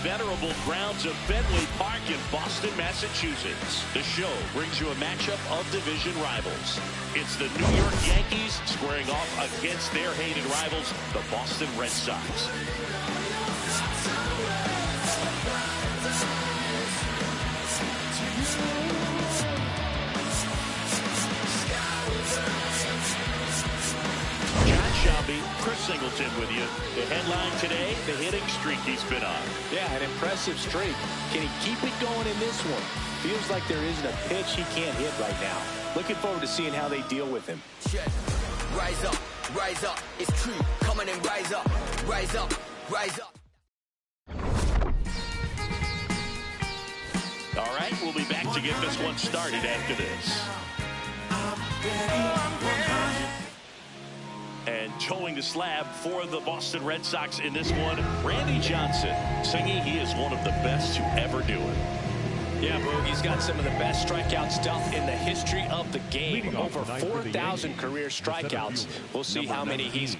venerable grounds of Fenway Park in Boston, Massachusetts. The Show brings you a matchup of division rivals. It's the New York Yankees squaring off against their hated rivals, the Boston Red Sox. Chris Singleton with you. The headline today, the hitting streak he's been on. Yeah, an impressive streak. Can he keep it going in this one? Feels like there isn't a pitch he can't hit right now. Looking forward to seeing how they deal with him. Rise up, it's true. Come on and rise up, rise up, rise up. All right, we'll be back to get this one started after this. And towing the slab for the Boston Red Sox in this one, Randy Johnson, singing he is one of the best to ever do it. Yeah, Boogie's got some of the best strikeout stuff in the history of the game. Over 4,000 career strikeouts. We'll see how many he's...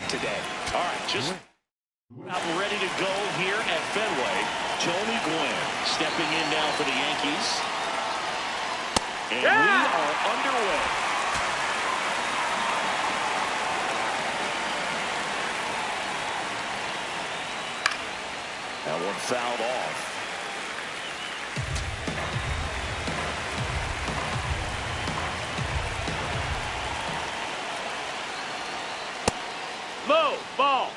today. All right, just about ready to go here at Fenway. Tony Gwynn stepping in now for the Yankees. And we are underway. That one fouled off. Low ball.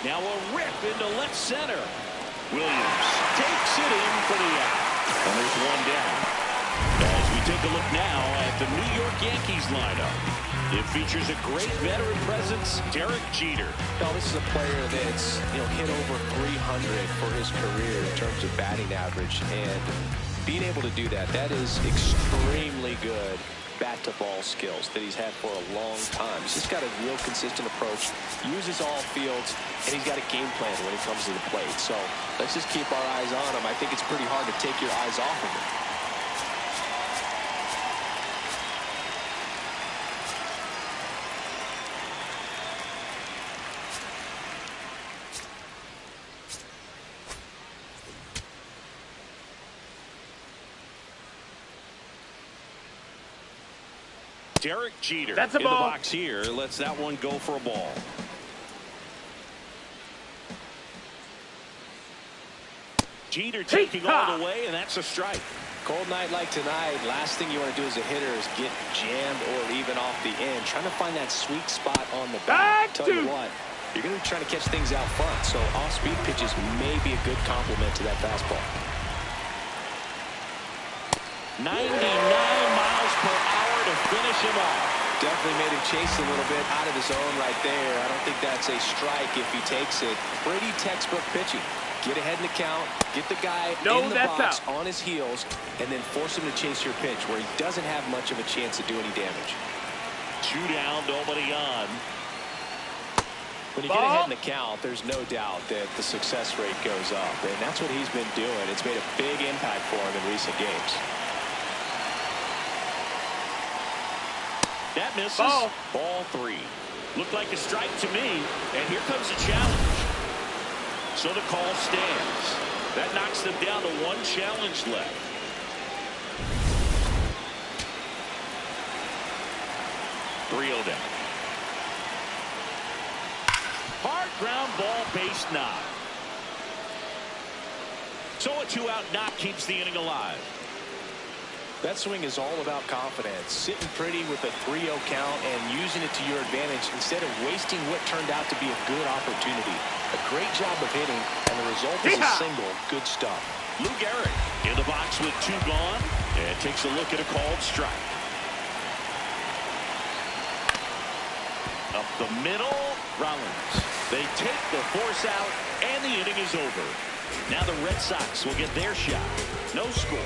Now a rip into left center. Williams takes it in for the out. And there's one down. As we take a look now at the New York Yankees lineup, it features a great veteran presence, Derek Jeter. No, this is a player that's hit over 300 for his career in terms of batting average, and being able to do that is extremely good bat-to-ball skills that he's had for a long time. He's just got a real consistent approach, uses all fields, and he's got a game plan when it comes to the plate. So let's just keep our eyes on him. I think it's pretty hard to take your eyes off of him. Derek Jeter That's a in ball. the box here. Lets that one go for a ball. Jeter taking all the way, and that's a strike. Cold night like tonight, last thing you want to do as a hitter is get jammed or even off the end. Trying to find that sweet spot on the bat. Tell you what, you're going to be trying to catch things out front, so off-speed pitches may be a good complement to that fastball. 99 miles per hour to finish him off. Definitely made him chase a little bit out of his zone right there. I don't think that's a strike if he takes it. Pretty textbook pitching. Get ahead in the count, get the guy in the box on his heels, and then force him to chase your pitch where he doesn't have much of a chance to do any damage. 2 down, nobody on. When you get ahead in the count, there's no doubt that the success rate goes up, and that's what he's been doing. It's made a big impact for him in recent games. That misses. Ball 3. Looked like a strike to me, and here comes the challenge. So the call stands. That knocks them down to 1 challenge left. Three-0 down. Hard ground ball, base knock. So a 2-out knock keeps the inning alive. That swing is all about confidence. Sitting pretty with a 3-0 count and using it to your advantage instead of wasting what turned out to be a good opportunity. A great job of hitting, and the result is a single. Good stuff. Lou Gehrig in the box with 2 gone, and takes a look at a called strike. Up the middle, Rollins. They take the force out, and the inning is over. Now the Red Sox will get their shot. No score.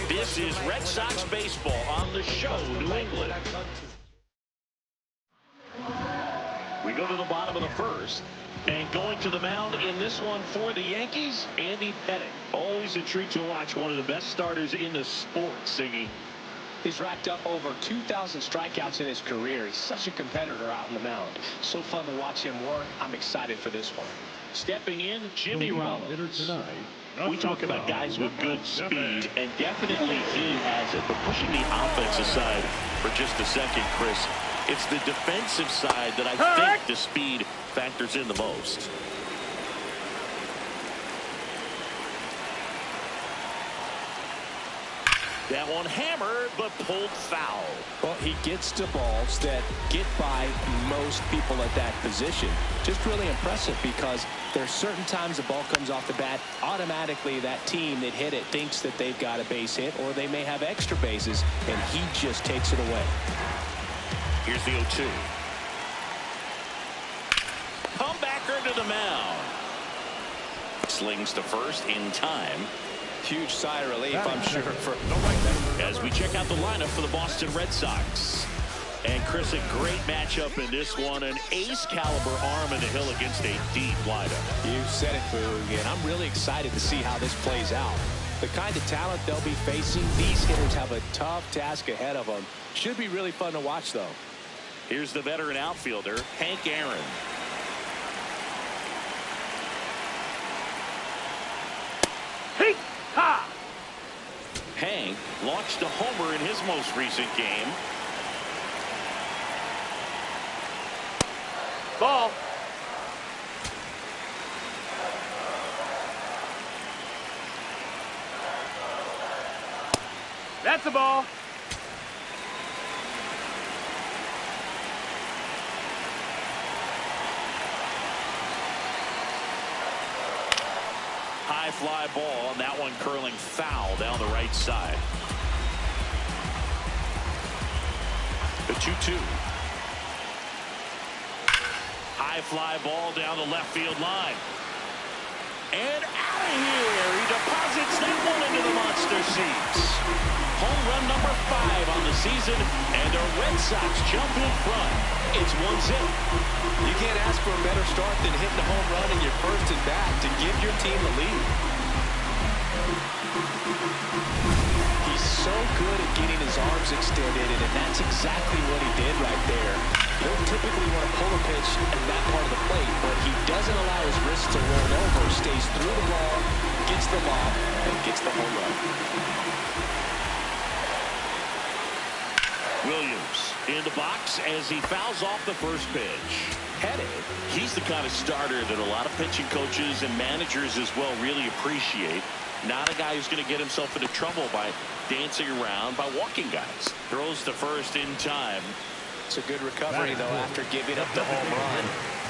This is Red Sox baseball on the show, New England. We go to the bottom of the first. And going to the mound in this one for the Yankees, Andy Pettitte. Always a treat to watch one of the best starters in the sport, Siggy. He's racked up over 2,000 strikeouts in his career. He's such a competitor out on the mound. So fun to watch him work. I'm excited for this one. Stepping in, Jimmy Rollins. We talk about guys with good speed, and definitely he has it. But pushing the offense aside for just a second, Chris, it's the defensive side that I think the speed factors in the most. That one hammered, but pulled foul. Well, he gets to balls that get by most people at that position. Just really impressive because there's certain times the ball comes off the bat, automatically that team that hit it thinks that they've got a base hit or they may have extra bases, and he just takes it away. Here's the 0-2. Comebacker to the mound. Slings to first in time. Huge sigh of relief, I'm sure. As we check out the lineup for the Boston Red Sox. And Chris, a great matchup in this one. An ace-caliber arm in the hill against a deep lineup. You said it, Boog, and I'm really excited to see how this plays out. The kind of talent they'll be facing, these hitters have a tough task ahead of them. Should be really fun to watch, though. Here's the veteran outfielder, Hank Aaron. Hank launched a homer in his most recent game. Ball. That's a ball. High fly ball, and that one curling foul down the right side. The 2-2. High fly ball down the left field line. And out of here. He deposits that one into the monster seats. Home run number 5 on the season, and the Red Sox jump in front. It's 1-0. You can't ask for a better start than hitting a home run in your first at bat to give your team the lead. He's so good at getting his arms extended, and that's exactly what he did right there. You don't typically want to pull a pitch at that part of the plate, but he doesn't allow his wrists to roll over, stays through the ball, gets the lob, and gets the home run. Williams in the box as he fouls off the first pitch. Pettitte, he's the kind of starter that a lot of pitching coaches and managers as well really appreciate. Not a guy who's going to get himself into trouble by dancing around, by walking guys. Throws to first in time. It's a good recovery, though, after giving up the home run.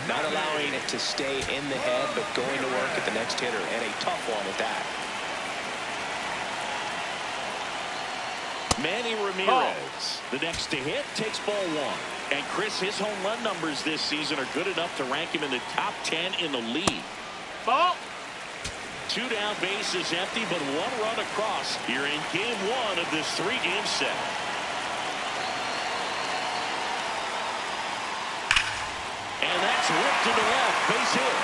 Not allowing it to stay in the head, but going to work at the next hitter, and a tough one at that. Manny Ramirez, the next to hit, takes ball 1. And Chris, his home run numbers this season are good enough to rank him in the top 10 in the league. Ball. 2 down, base is empty, but 1 run across here in game 1 of this 3-game set. And that's ripped to the left, base hit.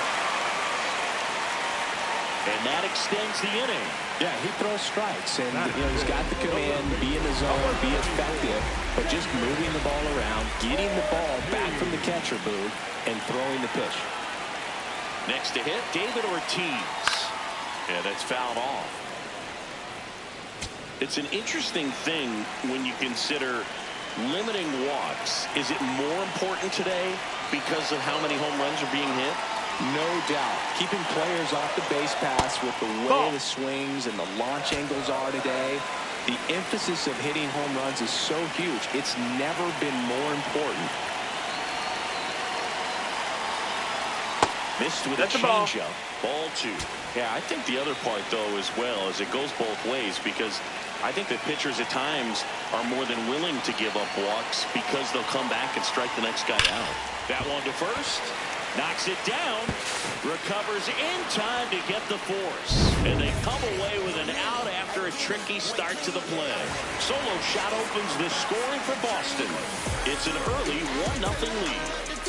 And that extends the inning. Yeah, he throws strikes, and he's got the command, be in the zone, be effective, but just moving the ball around, getting the ball back from the catcher, Boog, and throwing the pitch. Next to hit, David Ortiz. Yeah, that's fouled off. It's an interesting thing when you consider limiting walks. Is it more important today because of how many home runs are being hit? No doubt. Keeping players off the base pass with the way the swings and the launch angles are today. The emphasis of hitting home runs is so huge. It's never been more important. Missed with a changeup. Ball 2. Yeah, I think the other part, though, as well, is it goes both ways because I think that pitchers at times are more than willing to give up walks because they'll come back and strike the next guy out. That one to first. Knocks it down. Recovers in time to get the force. And they come away with an out after a tricky start to the play. Solo shot opens the scoring for Boston. It's an early 1-0 lead.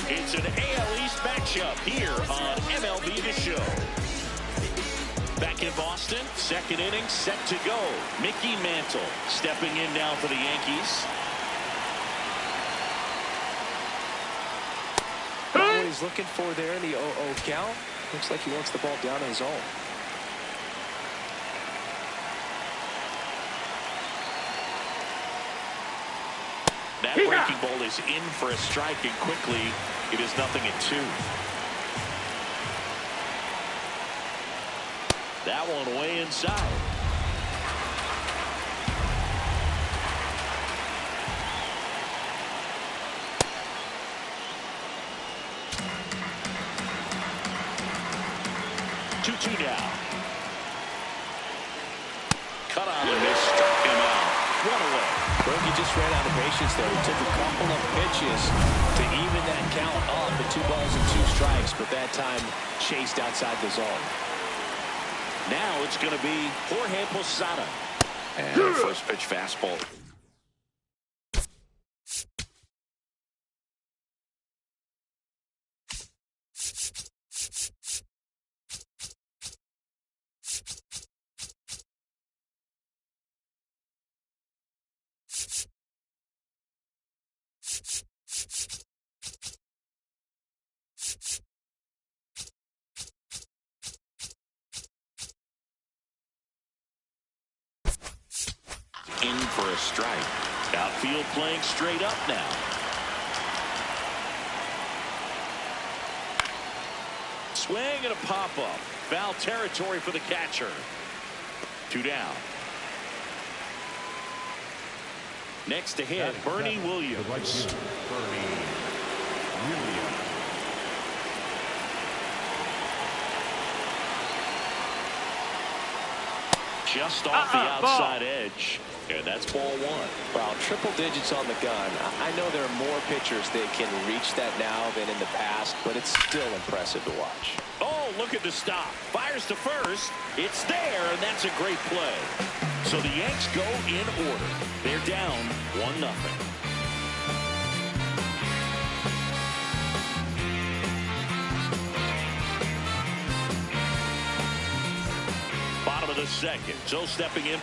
It's an AL East matchup here on MLB The Show. Back in Boston, second inning set to go. Mickey Mantle stepping in now for the Yankees. What he's looking for there in the 0-0 count. Looks like he wants the ball down in his zone. That breaking ball is in for a strike, and quickly it is 0-2. That one way inside. Two now. Cut on the miss, struck him out. One away. Berkey just ran out of patience there. He took a couple of pitches to even that count up at 2 balls and 2 strikes, but that time chased outside the zone. Now it's going to be Jorge Posada. And first pitch fastball. In for a strike. Outfield playing straight up now. Swing and a pop-up. Foul territory for the catcher. 2 down. Next to hit, Bernie Williams. Bernie Williams. Just off the outside edge. And that's ball 1. Wow, triple digits on the gun. I know there are more pitchers that can reach that now than in the past, but it's still impressive to watch. Oh, look at the stop. Fires to first. It's there, and that's a great play. So the Yanks go in order. They're down 1-0. Bottom of the second. Joe stepping in.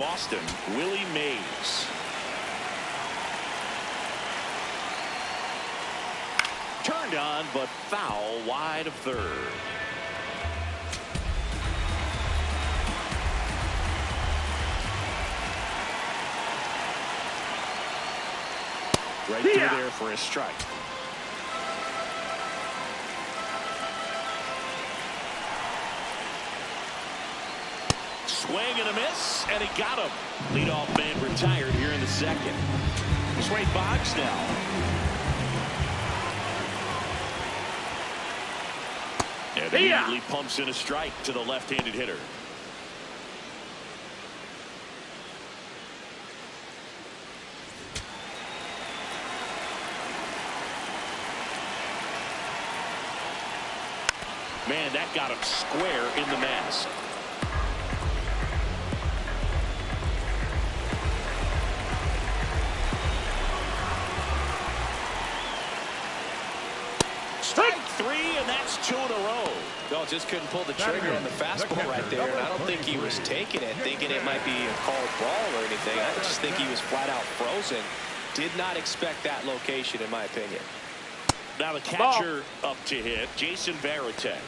Boston, Willie Mays. Turned on, but foul wide of third. Right through there for a strike. Swing and a miss, and he got him. Leadoff man retired here in the second. It's Ray Boggs now. And immediately pumps in a strike to the left-handed hitter. Man, that got him square in the mask. Strike three, and that's 2 in a row. No, just couldn't pull the trigger on the fastball right there. And I don't think he was taking it, thinking it might be a called ball or anything. I just think he was flat out frozen. Did not expect that location, in my opinion. Now the catcher up to hit, Jason Varitek.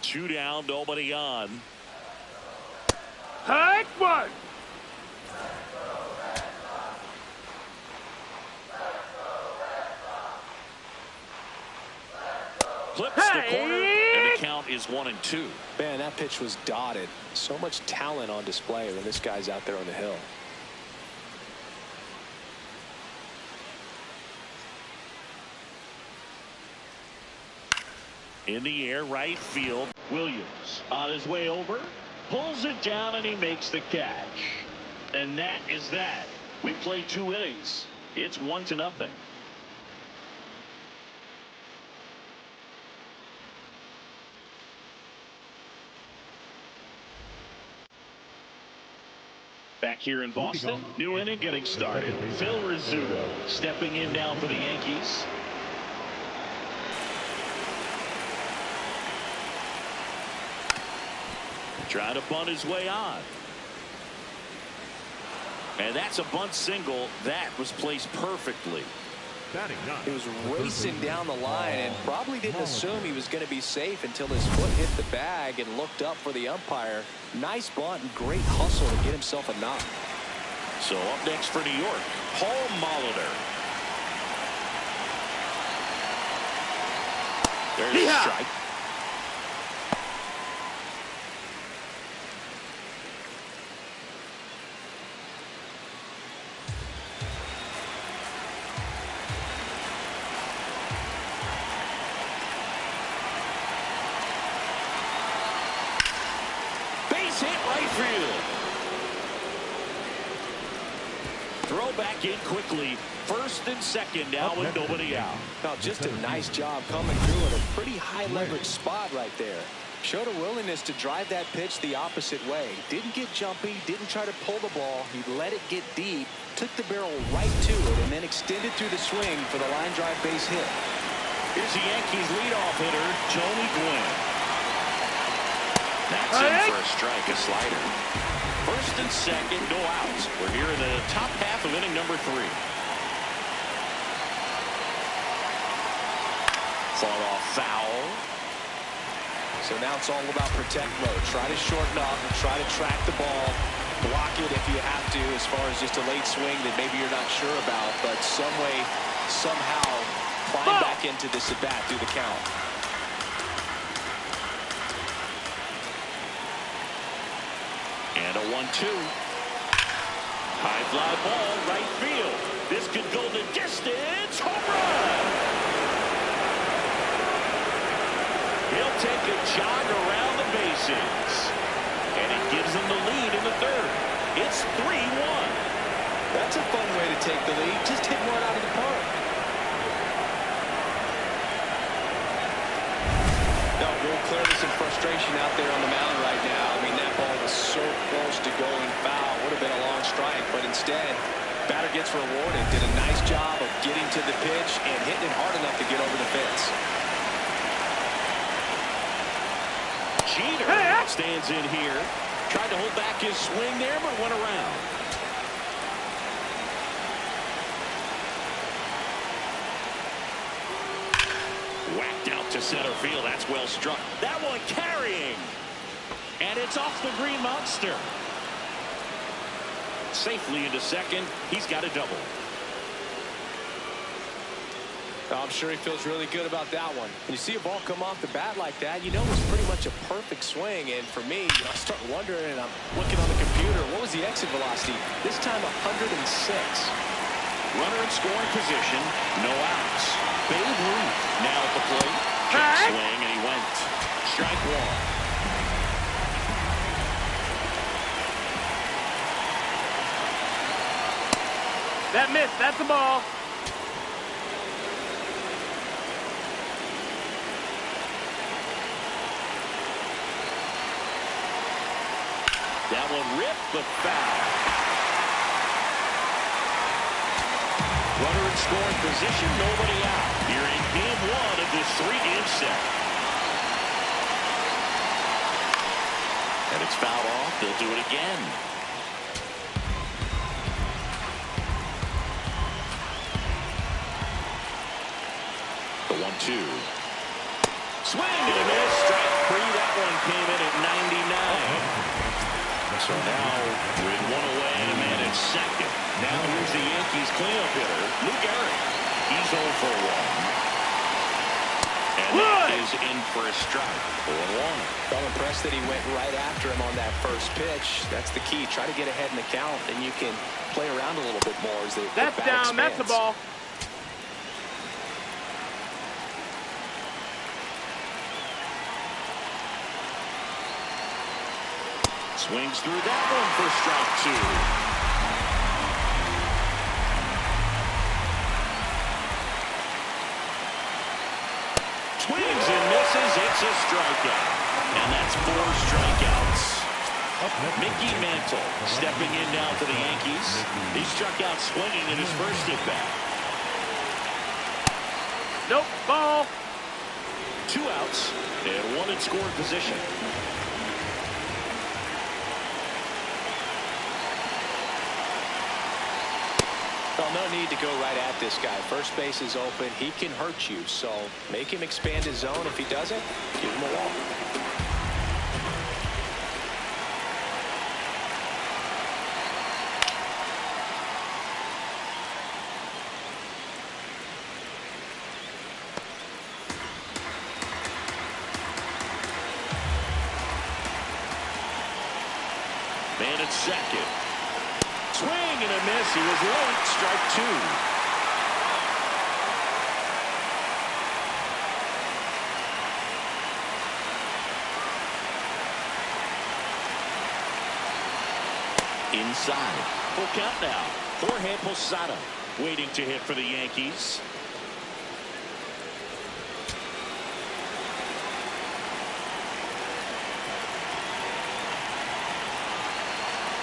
Two down, nobody on. Hike one. Clips the corner, and the count is 1-2. Man, that pitch was dotted. So much talent on display when this guy's out there on the hill. In the air, right field. Williams on his way over, pulls it down, and he makes the catch. And that is that. We played 2 innings. It's 1-0. Back here in Boston, new inning getting started. Phil Rizzuto stepping in now for the Yankees. Trying to bunt his way on. And that's a bunt single. That was placed perfectly. He was racing down the line and probably didn't assume he was going to be safe until his foot hit the bag and looked up for the umpire. Nice bunt and great hustle to get himself a knock. So up next for New York, Paul Molitor. There's a strike. Throw back in quickly. First and second now with nobody out. Now just a nice job coming through at a pretty high leverage spot right there. Showed a willingness to drive that pitch the opposite way. Didn't get jumpy, didn't try to pull the ball. He let it get deep, took the barrel right to it, and then extended through the swing for the line drive base hit. Here's the Yankees leadoff hitter, Tony Gwynn. That's in for a strike, a slider. First and second, no outs. We're here in the top half of inning number 3. Fought off foul. So now it's all about protect mode. Try to shorten up and try to track the ball. Block it if you have to, as far as just a late swing that maybe you're not sure about. But some way, somehow, climb back into this at bat through the count. And a 1-2. High fly ball, right field. This could go the distance. Home run! He'll take a jog around the bases. And it gives them the lead in the third. It's 3-1. That's a fun way to take the lead. Just hit one out of the park. No, real clearly some frustration out there on the mound right now. I mean, that ball was so close to going foul. Would have been a long strike, but instead Batter gets rewarded. Did a nice job of getting to the pitch and hitting it hard enough to get over the fence. Jeter stands in here. Tried to hold back his swing there, but went around. Whacked out to center field. That's well struck. That one carrying. And it's off the Green Monster. Safely into second. He's got a double. I'm sure he feels really good about that one. When you see a ball come off the bat like that, you know it's pretty much a perfect swing. And for me, I start wondering, and I'm looking on the computer, what was the exit velocity? This time 106. Runner in scoring position. No outs. Babe Ruth now at the plate. Check swing, and he went. Strike one. That missed. That's the ball. That one ripped, but foul. Runner in scoring position, nobody out. Here in game one of this 3-game set. And it's fouled off. They'll do it again. The 1-2. Swing and a miss. Strike three. That one came in at 99. So now with one away and a man at second. Now here's the Yankees cleanup hitter, Luke Gehrig. He's 0 for 1. And that is in for a strike. 4-1. I'm impressed that he went right after him on that first pitch. That's the key. Try to get ahead in the count, and you can play around a little bit more as the That's bat down. expands. That's the ball. Swings through that one for strike two. Swings and misses. It's a strikeout. And that's 4 strikeouts. Mickey Mantle stepping in now for the Yankees. He struck out swinging in his first at-bat. Nope. Ball. 2 outs and 1 in scoring position. Well, no need to go right at this guy. First base is open. He can hurt you, so make him expand his zone. If he doesn't, give him a walk. Man at second. Swing and a miss. He was late. Strike 2. Inside. Full count now. Jorge Posada waiting to hit for the Yankees.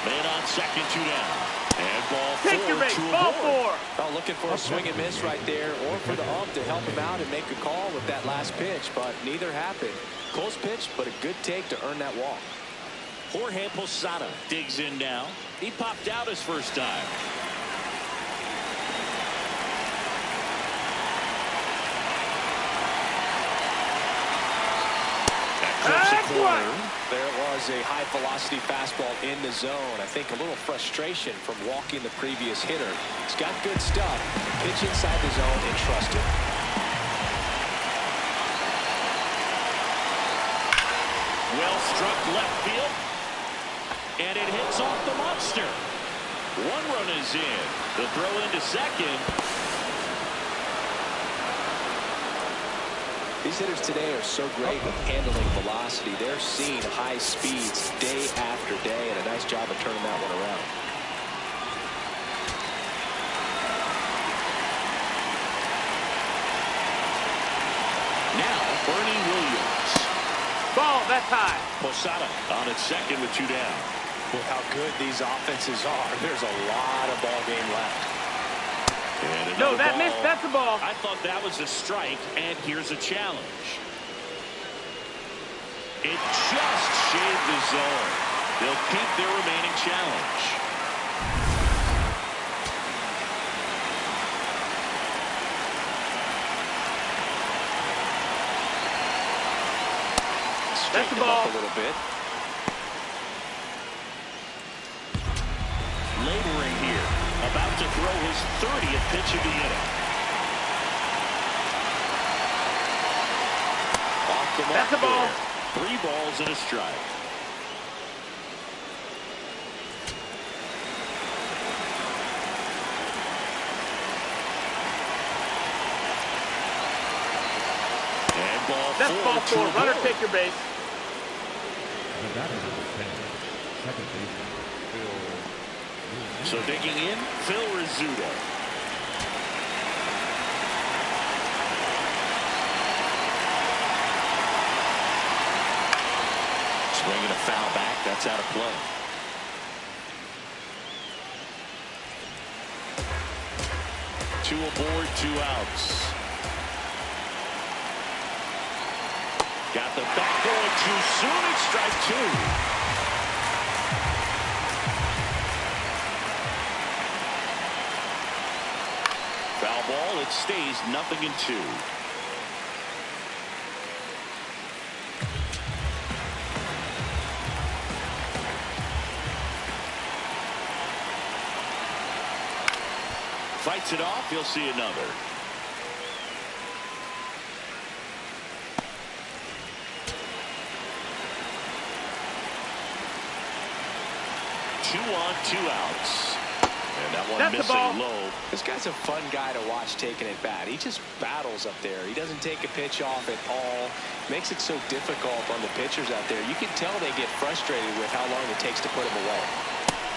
Man on second, 2 down. And ball 4. Take your base. To Ball avoid. 4. Oh, looking for a swing and miss right there, or for the ump to help him out and make a call with that last pitch, but neither happened. Close pitch, but a good take to earn that walk. Jorge Posada digs in now. He popped out his first time. That clips the corner. There was a high-velocity fastball in the zone. I think a little frustration from walking the previous hitter. He's got good stuff. Pitch inside the zone and trust it. Well struck left field. And it hits off the monster. 1 run is in. The throw into second. These hitters today are so great with handling velocity. They're seeing high speeds day after day, and a nice job of turning that one around. Now, Bernie Williams. Ball. That's high. Posada on at second with 2 down. With how good these offenses are, there's a lot of ball game left. No, that missed. That's a ball. I thought that was a strike, and here's a challenge. It just shaved the zone. They'll keep their remaining challenge. That's the ball. A little bit. Laboring here, about to throw his 30th pitch of the inning. Off the mark. That's a ball. There. 3 balls and a strike. And ball That's four. ball 4. Runner, take your base. So digging in, Phil Rizzuto. Swinging a foul back, that's out of play. Two aboard, 2 outs. Got the bat going too soon, it's strike 2. Foul ball, it stays 0-2. Fights it off, you'll see another. Two on, 2 outs. And that one That's missing low. This guy's a fun guy to watch taking at bat. He just battles up there. He doesn't take a pitch off at all. Makes it so difficult on the pitchers out there. You can tell they get frustrated with how long it takes to put him away.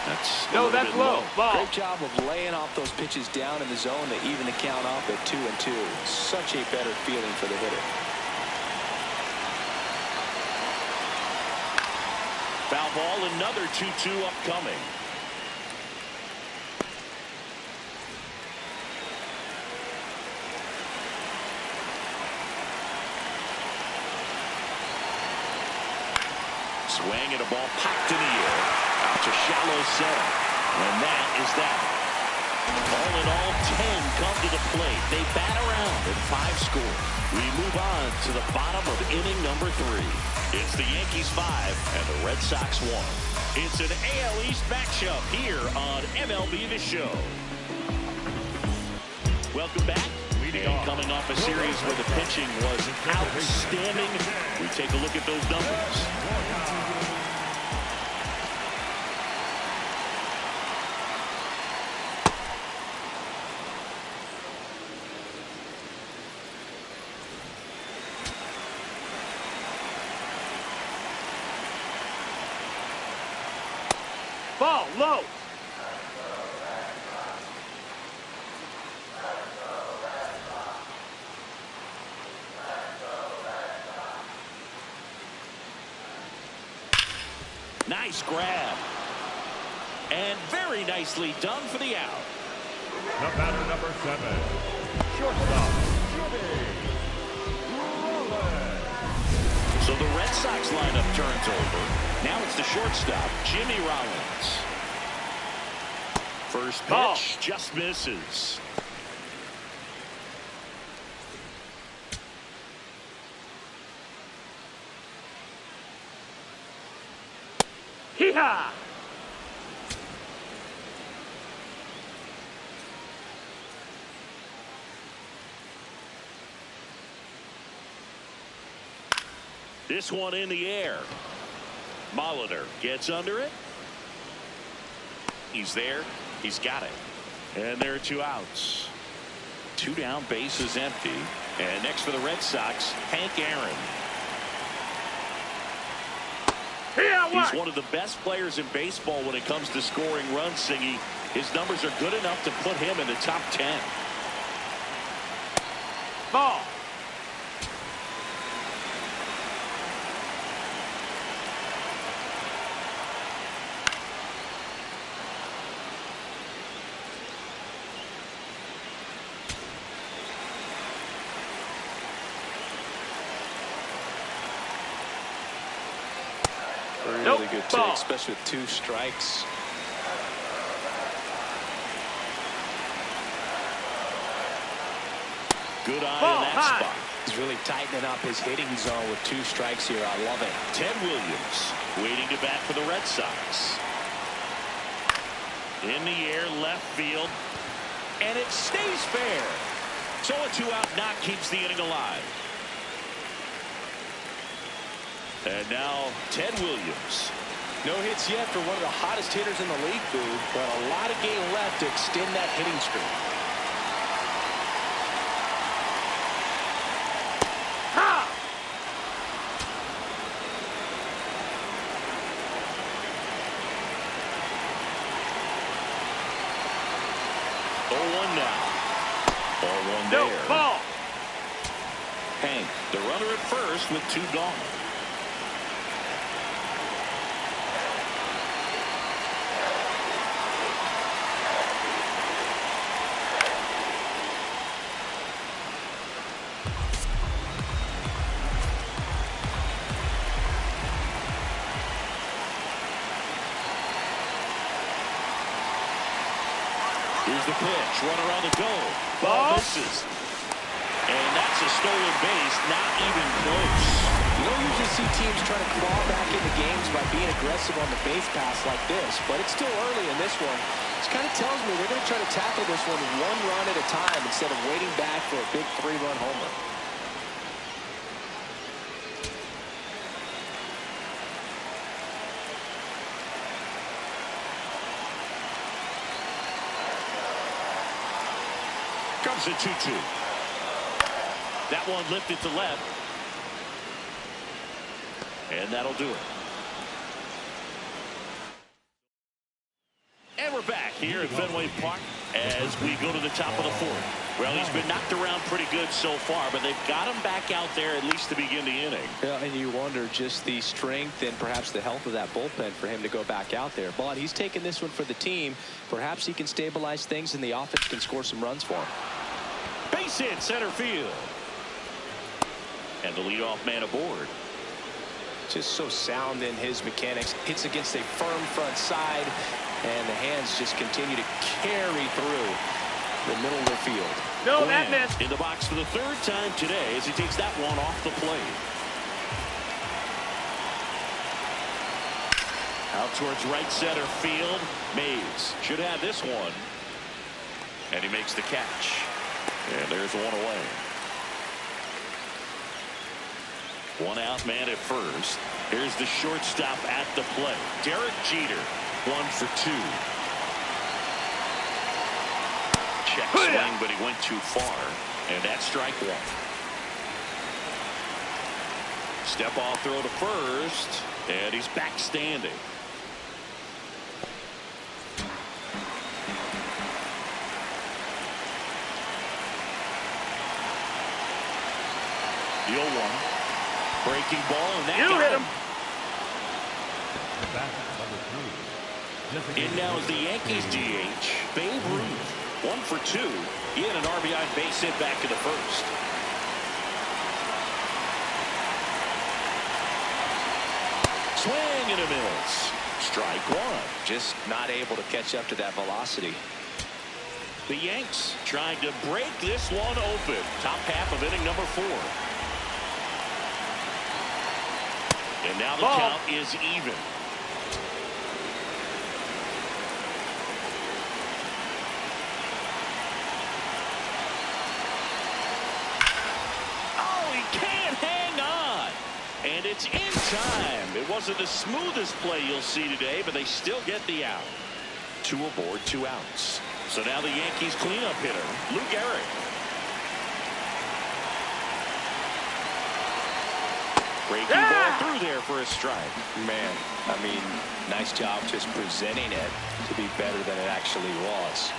That's that's low. Ball. Great job of laying off those pitches down in the zone to even the count off at 2-2. Such a better feeling for the hitter. Foul ball, another 2-2 upcoming. Swing and a ball popped in the air. Out to shallow center. And that is that. All in all, 10 come to the plate. They bat around and 5 score. We move on to the bottom of inning number 3. It's the Yankees 5 and the Red Sox 1. It's an AL East matchup here on MLB The Show. Welcome back. And coming off a series where the pitching was outstanding, we take a look at those numbers. Ball low. Nice grab. And very nicely done for the out. The batter, number 7, shortstop, Jimmy Rollins. So the Red Sox lineup turns over. Now it's the shortstop, Jimmy Rollins. First pitch, Ball. just misses. Hee-haw. This one in the air. Molitor gets under it. He's there. He's got it. And there are 2 outs. 2 down, base is empty. And next for the Red Sox, Hank Aaron. He's one of the best players in baseball when it comes to scoring runs, Singy. His numbers are good enough to put him in the top 10. Ball. Really good take, ball. especially with 2 strikes. Good eye Ball in that high. spot. He's really tightening up his hitting zone with 2 strikes here. I love it. Ted Williams waiting to bat for the Red Sox. In the air, left field, and it stays fair. So a 2-out knock keeps the inning alive. And now Ted Williams. No hits yet for one of the hottest hitters in the league, Boo, but a lot of game left to extend that hitting streak. Ha! 0-1 now. 0-1 No, there. ball. Hank, the runner at first with 2 gone. Here's the pitch. Runner on the go. Ball misses. And that's a stolen base. Not even close. You don't usually see teams trying to claw back into games by being aggressive on the base pass like this, but it's still early in this one. This kind of tells me they're going to try to tackle this one 1 run at a time instead of waiting back for a big 3-run homer. Comes a 2-2. That one lifted to left. And that'll do it. And we're back here at Fenway Park as we go to the top of the 4th. Well, he's been knocked around pretty good so far, but they've got him back out there at least to begin the inning. Yeah, and you wonder just the strength and perhaps the health of that bullpen for him to go back out there. But he's taking this one for the team. Perhaps he can stabilize things and the offense can score some runs for him. Base hit center field. And the leadoff man aboard. Just so sound in his mechanics. Hits against a firm front side, and the hands just continue to carry through the middle of the field. No, that Glenn missed. in the box for the 3rd time today as he takes that one off the plate. Out towards right center field. Mays should have this one. And he makes the catch. And there's one away. 1 out, man at first. Here's the shortstop at the plate. Derek Jeter, 1 for 2. Check swing, but he went too far. And that's strike 1. Step off throw to first. And he's back standing. The 0-1. Breaking ball, and that You got hit him. In now is the Yankees DH, Babe Ruth. 1 for 2. He had an RBI base hit back in the 1st. Swing and a miss. Strike 1. Just not able to catch up to that velocity. The Yanks trying to break this one open. Top half of inning number 4. And now the Ball. count is even. Oh, he can't hang on. And it's in time. It wasn't the smoothest play you'll see today, but they still get the out. 2 aboard, 2 outs. So now the Yankees cleanup hitter, Lou Gehrig. Breaking ball through there for a strike. Man, I mean, nice job just presenting it to be better than it actually was.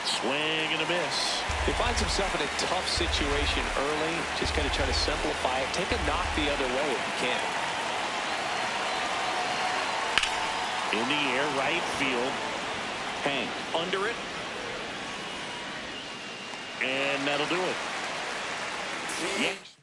Swing and a miss. He finds himself in a tough situation early. Just got to try to simplify it. Take a knock the other way if you can. In the air, right field. Hank under it. And that'll do it. Yanks.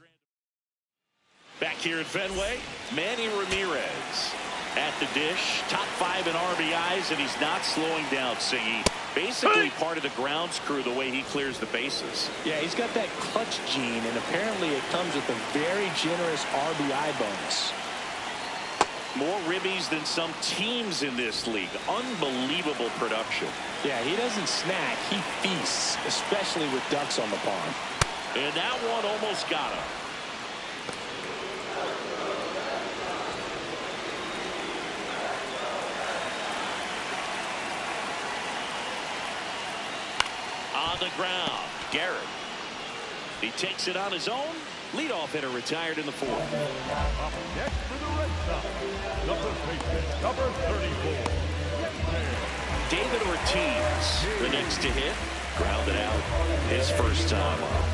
here at Fenway. Manny Ramirez at the dish. Top 5 in RBIs, and he's not slowing down, Siggy. Basically part of the grounds crew the way he clears the bases. Yeah, he's got that clutch gene, and apparently it comes with a very generous RBI bonus. More ribbies than some teams in this league. Unbelievable production. Yeah, he doesn't snack, he feasts, especially with ducks on the pond. And that one almost got him. On the ground, Garrett. He takes it on his own. Leadoff hitter retired in the 4th. Up next for the Red Sox, number 34. David Ortiz, the next to hit. Grounded out his first time up.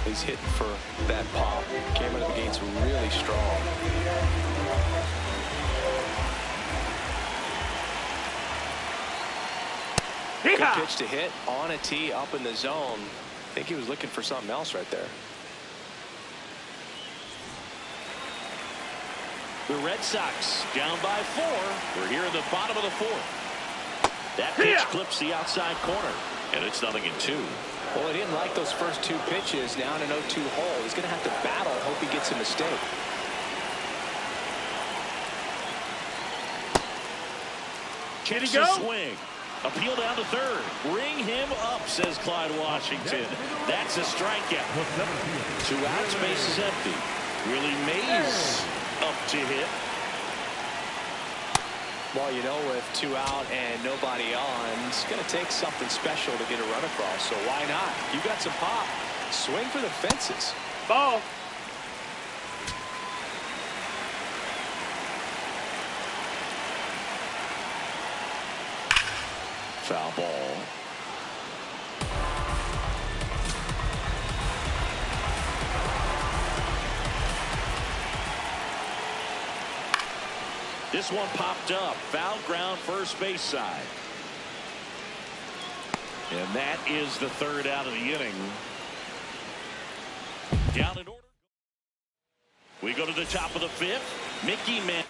He's hitting for that pop. Came out of the gates really strong. Good pitch to hit on a tee up in the zone. I think he was looking for something else right there. The Red Sox down by 4. We're here in the bottom of the 4th. That pitch clips the outside corner, and it's 0-2. Well, he didn't like those first 2 pitches. Now in an 0-2 hole. He's going to have to battle. Hope he gets a mistake. Kicks a swing. Appeal down to 3rd. Bring him up, says Clyde Washington. That's a strikeout. 2 outs, base is empty. Willie Mays up to hit. Well, you know, with 2 out and nobody on, it's going to take something special to get a run across. So why not? You got some pop. Swing for the fences. Ball. Foul ball. This one popped up. Foul ground, first base side. And that is the 3rd out of the inning. Down in order. We go to the top of the 5th. Mickey Mantle.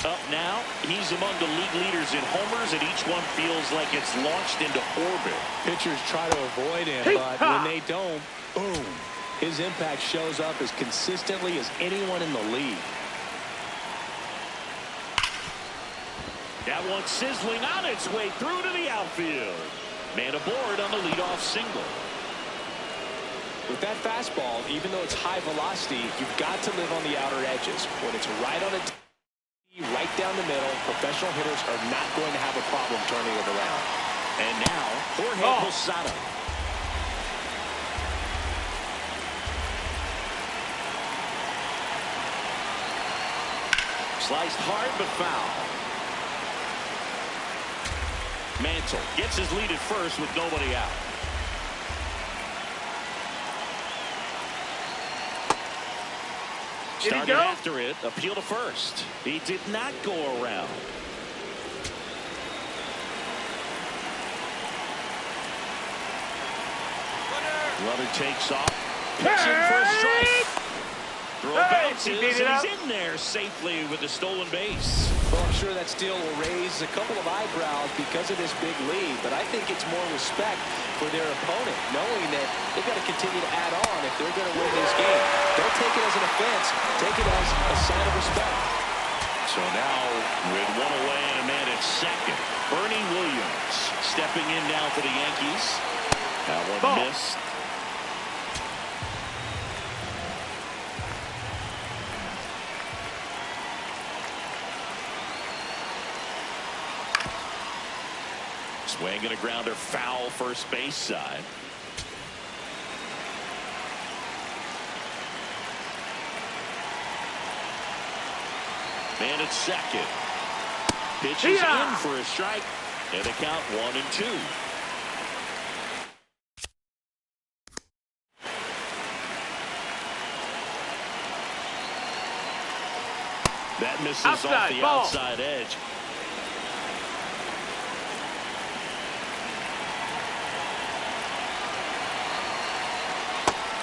Up now, he's among the league leaders in homers, and each one feels like it's launched into orbit. Pitchers try to avoid him, but when they don't, boom. His impact shows up as consistently as anyone in the league. That one sizzling on its way through to the outfield. Man aboard on the leadoff single. With that fastball, even though it's high velocity, you've got to live on the outer edges. When it's right on it, right down the middle, professional hitters are not going to have a problem turning it around. And now, Jorge Posada. Sliced hard but foul. Mantle gets his lead at first with nobody out. Started after it, appeal to first. He did not go around. Runner takes off. Pitching for a strike. Throw bounces, and he's in there safely with the stolen base. Well, I'm sure that steal will raise a couple of eyebrows because of this big lead, but I think it's more respect for their opponent, knowing that they've got to continue to add on if they're going to win this game. Don't take it as an offense. Take it as a sign of respect. So now, with 1 away and a man at second, Bernie Williams stepping in now for the Yankees. That one missed. Swing and a grounder, foul first base side. Man at second. Pitches in for a strike. And the count 1-2. That misses off the outside edge.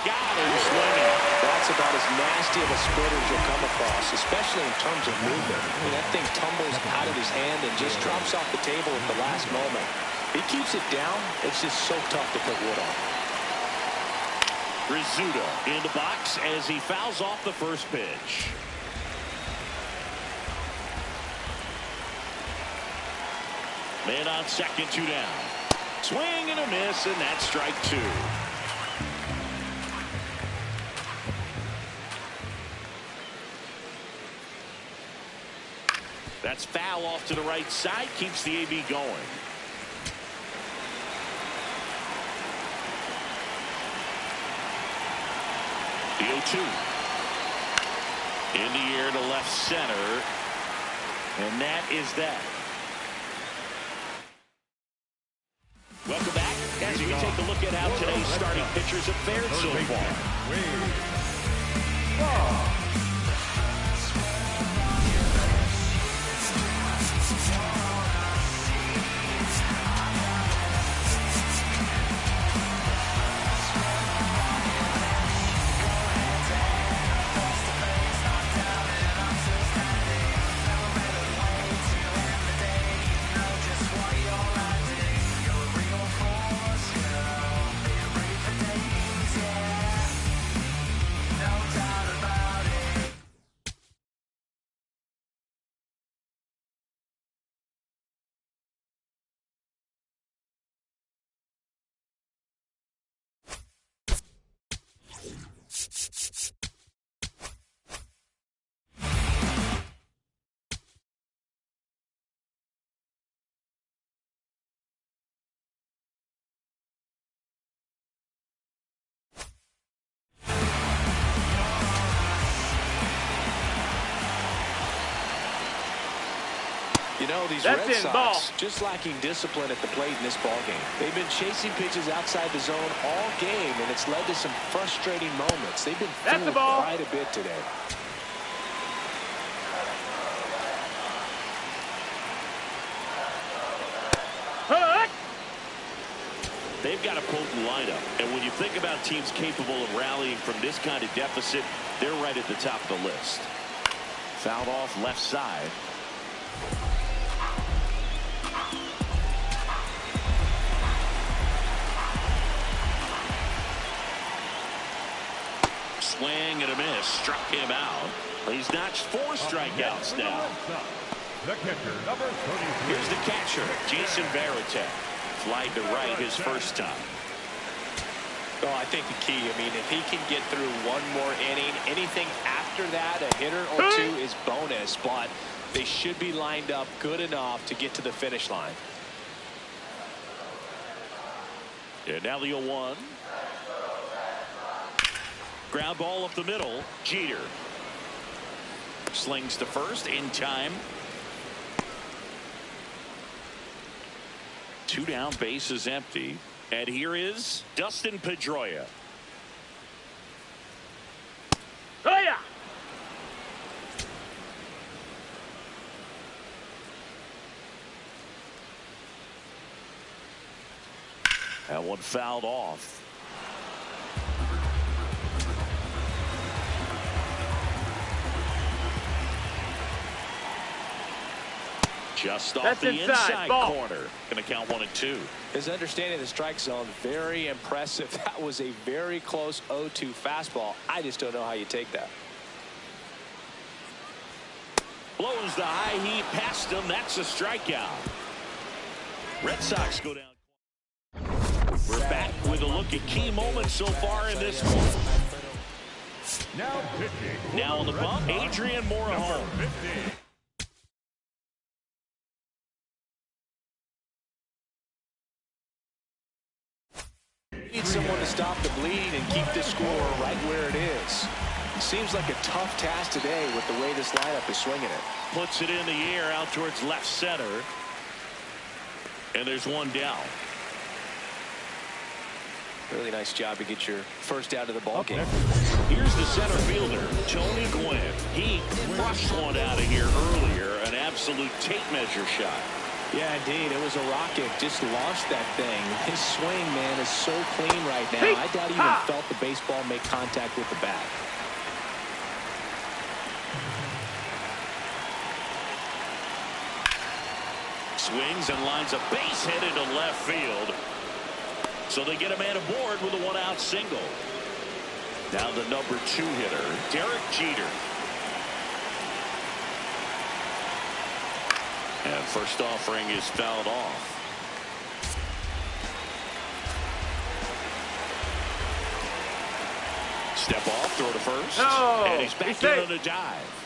got him swinging. That's about as nasty of a splitter as you'll come across, especially in terms of movement. I mean, that thing tumbles out of his hand and just drops off the table at the last moment. He keeps it down. It's just so tough to put wood on. Rizzuto in the box as he fouls off the first pitch. Man on second, 2 down. Swing and a miss, and that's strike 2. That's foul off to the right side, keeps the AB going. The 0-2. In the air to left center. And that is that. Welcome back as we take a look at how today's starting pitchers have fared so far. You know, these That's Red in, Sox ball. just lacking discipline at the plate in this ballgame. They've been chasing pitches outside the zone all game, and it's led to some frustrating moments. They've been That's the fooled ball. quite a bit today. Hook. They've got a potent lineup, and when you think about teams capable of rallying from this kind of deficit, they're right at the top of the list. Fouled off left side. Swing and a miss, struck him out. He's notched 4 strikeouts now. The catcher, number 33. Here's the catcher, Jason Varitek. Flied to right his first time. Well, I think the key, I mean, if he can get through one more inning, anything after that, a hitter or 2 is bonus, but they should be lined up good enough to get to the finish line. And now the 0-1. Ground ball up the middle. Jeter slings to first in time. 2 down, base is empty. And here is Dustin Pedroia. Oh, yeah. That one fouled off. Just off That's the inside ball. corner. Going to count 1 and 2. His understanding of the strike zone, very impressive. That was a very close 0-2 fastball. I just don't know how you take that. Blows the high heat past him. That's a strikeout. Red Sox go down. We're back with a look at key moments so far in this one. Now pitching. Now on the bump, Adrian Morejon. 50. Need someone to stop the bleed and keep this score right where it is. Seems like a tough task today with the way this lineup is swinging it. Puts it in the air out towards left center. And there's 1 down. Really nice job to get your first out of the ball game. Here's the center fielder, Tony Gwynn. He crushed one out of here earlier. An absolute tape measure shot. Yeah, indeed. It was a rocket. Just launched that thing. His swing, man, is so clean right now. I doubt he even felt the baseball make contact with the bat. Swings and lines a base hit into left field. So they get a man aboard with a one-out single. Now the number 2 hitter, Derek Jeter. And first offering is fouled off. Step off, throw to first. No, and he's back in on a dive.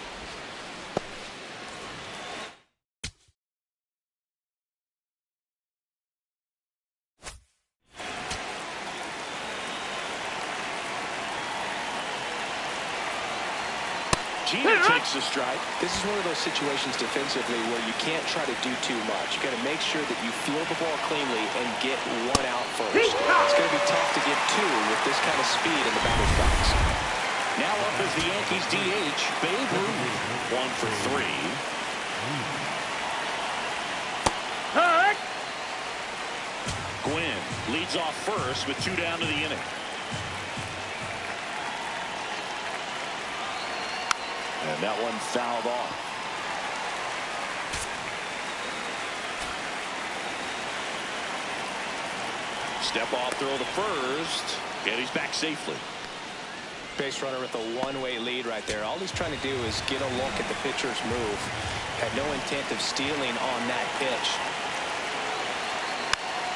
Jeter takes the strike. This is one of those situations defensively where you can't try to do too much. You got to make sure that you field the ball cleanly and get one out first. It's going to be tough to get 2 with this kind of speed in the batter's box. Now up is the Yankees DH, Babe Ruth. 1 for 3. Gwynn leads off first with 2 down to the inning. And that one fouled off. Step off, throw to first, and he's back safely. Base runner with a one-way lead right there. All he's trying to do is get a look at the pitcher's move. Had no intent of stealing on that pitch.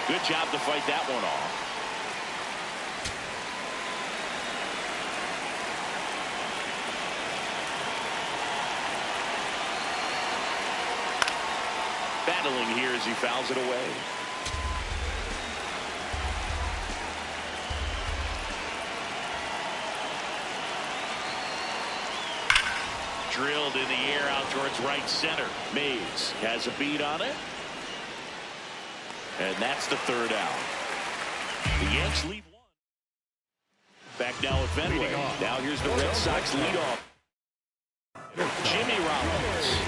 Good job to fight that one off. Battling here as he fouls it away. Drilled in the air out towards right center. Mays has a beat on it. And that's the 3rd out. The Yanks lead 1. Back now at Fenway. Now here's the Red Sox leadoff. Jimmy Rollins.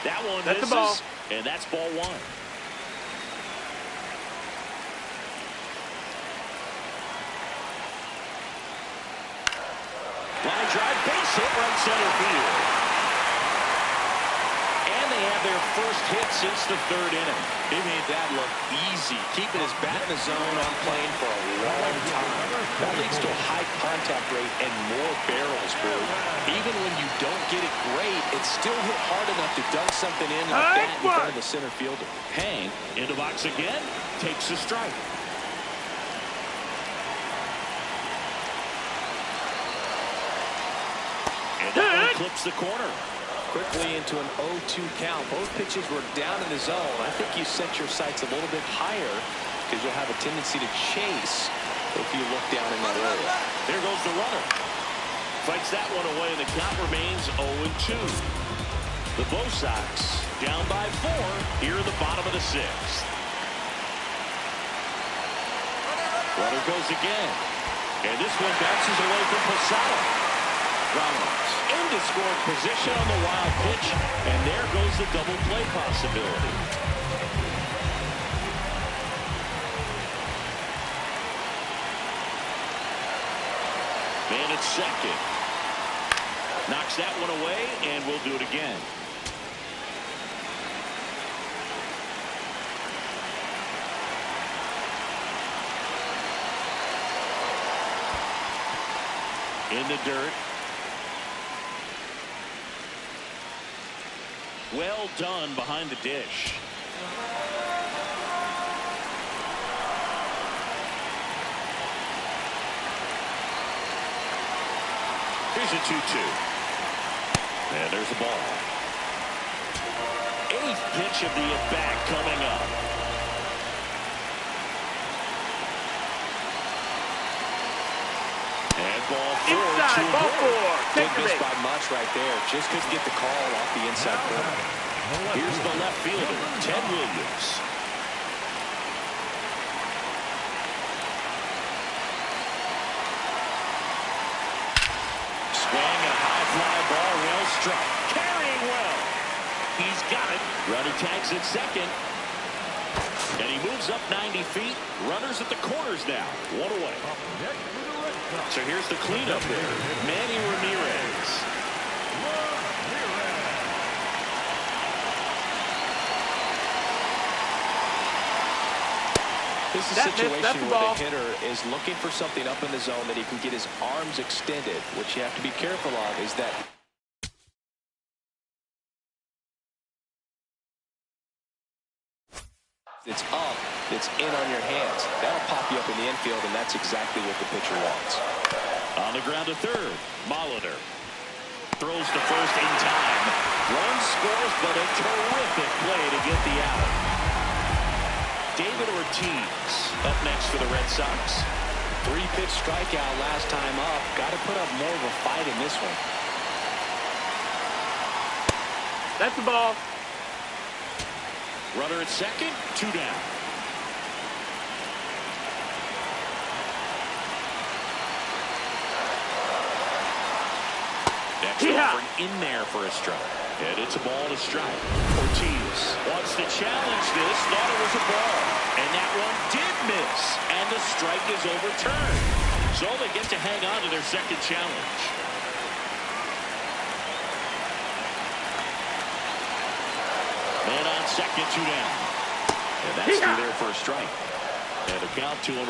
That one misses, the ball. And that's ball 1. Line drive, base hit, right center field. And they have their first hit since the 3rd inning. He made that look easy, keeping his bat in the zone on plane for a long time. That leads to a high contact rate and more barrels, Brew. Even when you don't get it great, it's still hit hard enough to dunk something in like that in front of the center fielder. Hang in the box again, takes a strike. And that one clips the corner. Quickly into an 0-2 count. Both pitches were down in the zone. I think you set your sights a little bit higher because you'll have a tendency to chase if you look down in that area. There goes the runner. Fights that one away, and the count remains 0-2. The Bo Sox down by 4 here in the bottom of the 6th. Runner goes again. And this one bounces away from Posada. Rollins into scoring position on the wild pitch, and there goes the double play possibility. Man at second. Knocks that one away, and we'll do it again. In the dirt. Well done behind the dish. Here's a 2-2. And there's the ball. 8th pitch of the at-bat coming up. And ball 4. Inside, ball 4. Take Didn't miss by much right there. Just couldn't get the call off the inside corner. Here's the left fielder, Ted Williams. Swing and a high fly ball well struck. Carrying well. He's got it. Runner tags at second. And he moves up 90 feet. Runners at the corners now. One away. So here's the cleanup there. Manny Ramirez. This is a situation where the hitter is looking for something up in the zone that he can get his arms extended. What you have to be careful of is that it's up, it's in on your hands. That'll pop you up in the infield, and that's exactly what the pitcher wants. On the ground to third, Molitor throws to first in time. Run scores, but a terrific play to get the out. David Ortiz up next for the Red Sox. 3-pitch strikeout last time up. Got to put up more of a fight in this one. That's the ball. Runner at second, 2 down. Next offering in there for a strike. And it's a ball to strike. Ortiz wants to challenge this. Thought it was a ball. And that one did miss. And the strike is overturned. So they get to hang on to their second challenge. Man on second, 2 down. And that's through there for a strike. And a count 2-1.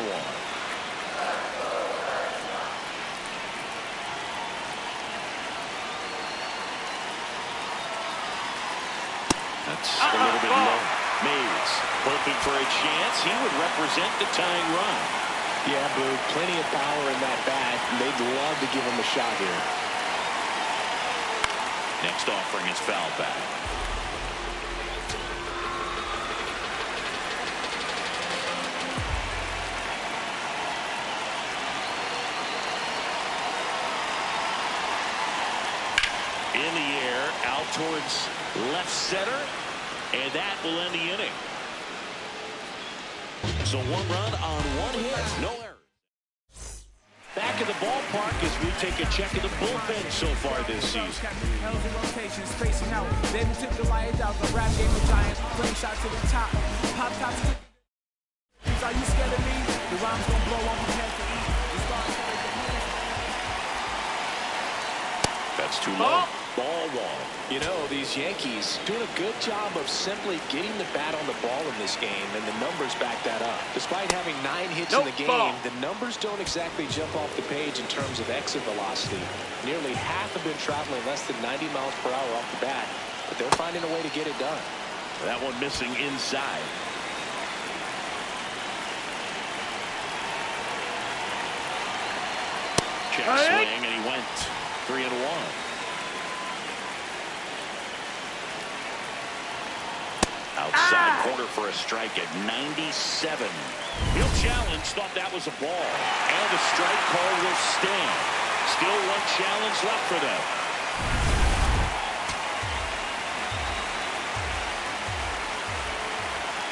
That's a little bit low. Mays hoping for a chance. He would represent the tying run. Yeah, Boo, plenty of power in that bat. They'd love to give him a shot here. Next offering is foul back. In the air, out towards left center, and that will end the inning. So 1 run on 1 hit, no errors. Back in the ballpark as we take a check of the bullpen so far this season. Spacing out, then tip the lions out. The rap game of Giants, playing shots to the top. Pop tops. Are you scared of me? The rhymes gonna blow on the head to eat. That's too low. Ball 1. You know, these Yankees doing a good job of simply getting the bat on the ball in this game, and the numbers back that up. Despite having 9 hits in the game, the numbers don't exactly jump off the page in terms of exit velocity. Nearly half have been traveling less than 90 miles per hour off the bat, but they're finding a way to get it done. That one missing inside. Check swing, and he went 3-1. Outside corner for a strike at 97. He'll challenge, thought that was a ball. And the strike call will stand. Still 1 challenge left for them.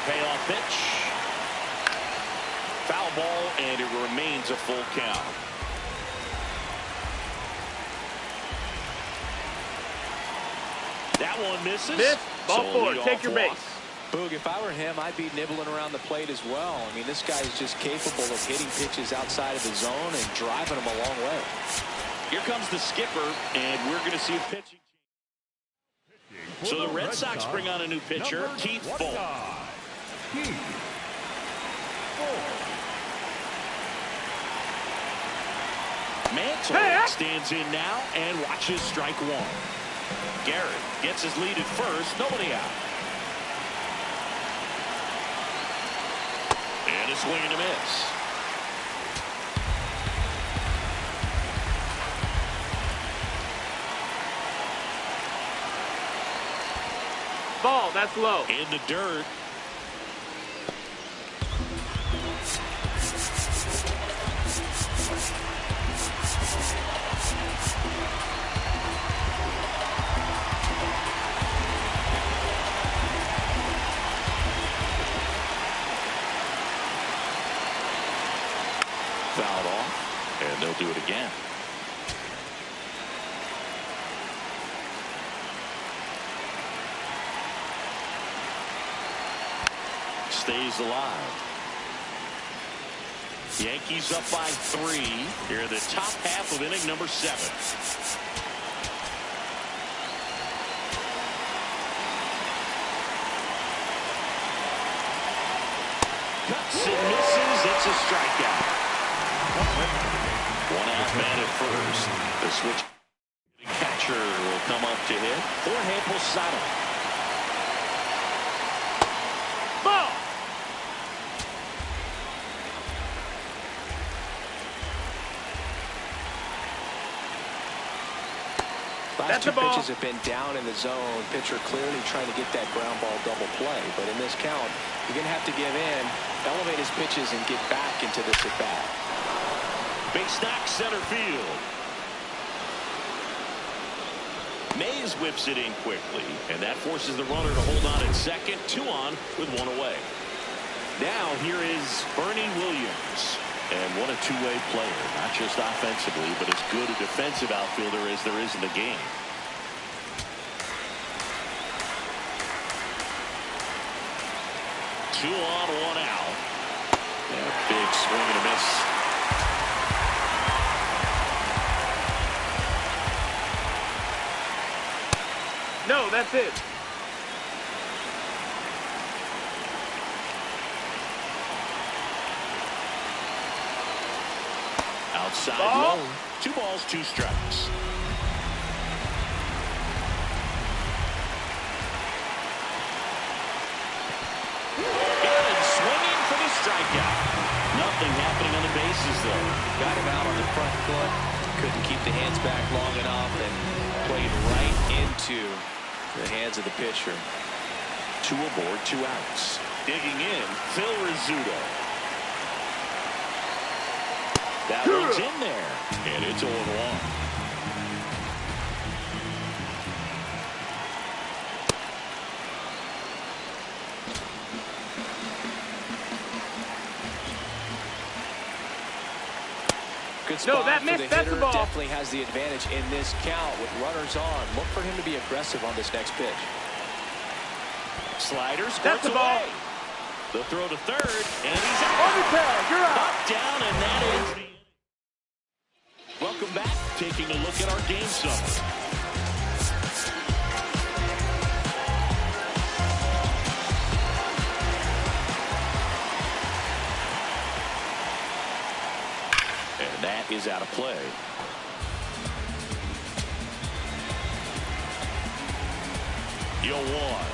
Payoff pitch. Foul ball, and it remains a full count. That one misses. Ball 4. Take your base. Boog, if I were him, I'd be nibbling around the plate as well. I mean, this guy is just capable of hitting pitches outside of the zone and driving them a long way. Here comes the skipper, and we're going to see a pitching change. So the Red Sox bring on a new pitcher, Keith Folt. Mantle stands in now and watches strike 1. Garrett gets his lead at first, nobody out. And a swing and a miss. Ball, that's low. In the dirt. Fouled off, and they'll do it again. stays alive. Yankees up by 3 here in the top half of inning number 7. Cuts and misses. It's a strikeout. One out man at first. The switch catcher will come up to hit. Jorge Posada. Ball. Last two pitches have been down in the zone. Pitcher clearly trying to get that ground ball double play. But in this count, you're going to have to give in, elevate his pitches, and get back into this at bat. Base knock center field. Mays whips it in quickly, and that forces the runner to hold on at second. 2 on with 1 away. Now here is Bernie Williams. And what a two-way player, not just offensively, but as good a defensive outfielder as there is in the game. Two on, 1 out. And a big swing and a miss. No, that's it. Outside ball. low. 2 balls, 2 strikes. And swinging for the strikeout. Nothing happening on the bases, though. Got him out on the front foot. Couldn't keep the hands back long enough and played right into the hands of the pitcher. 2 aboard, 2 outs. Digging in, Phil Rizzuto. That one's in there, and it's 0-1. Good spot that for missed. the That's hitter. the ball. Definitely has the advantage in this count with runners on. Look for him to be aggressive on this next pitch. Slider squirts That's the ball. away. The throw to third, and he's out. You're out. Up, down, and that is the end. Welcome back. Taking a look at our game summary. And that is out of play. You'll one.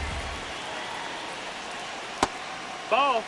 Ball.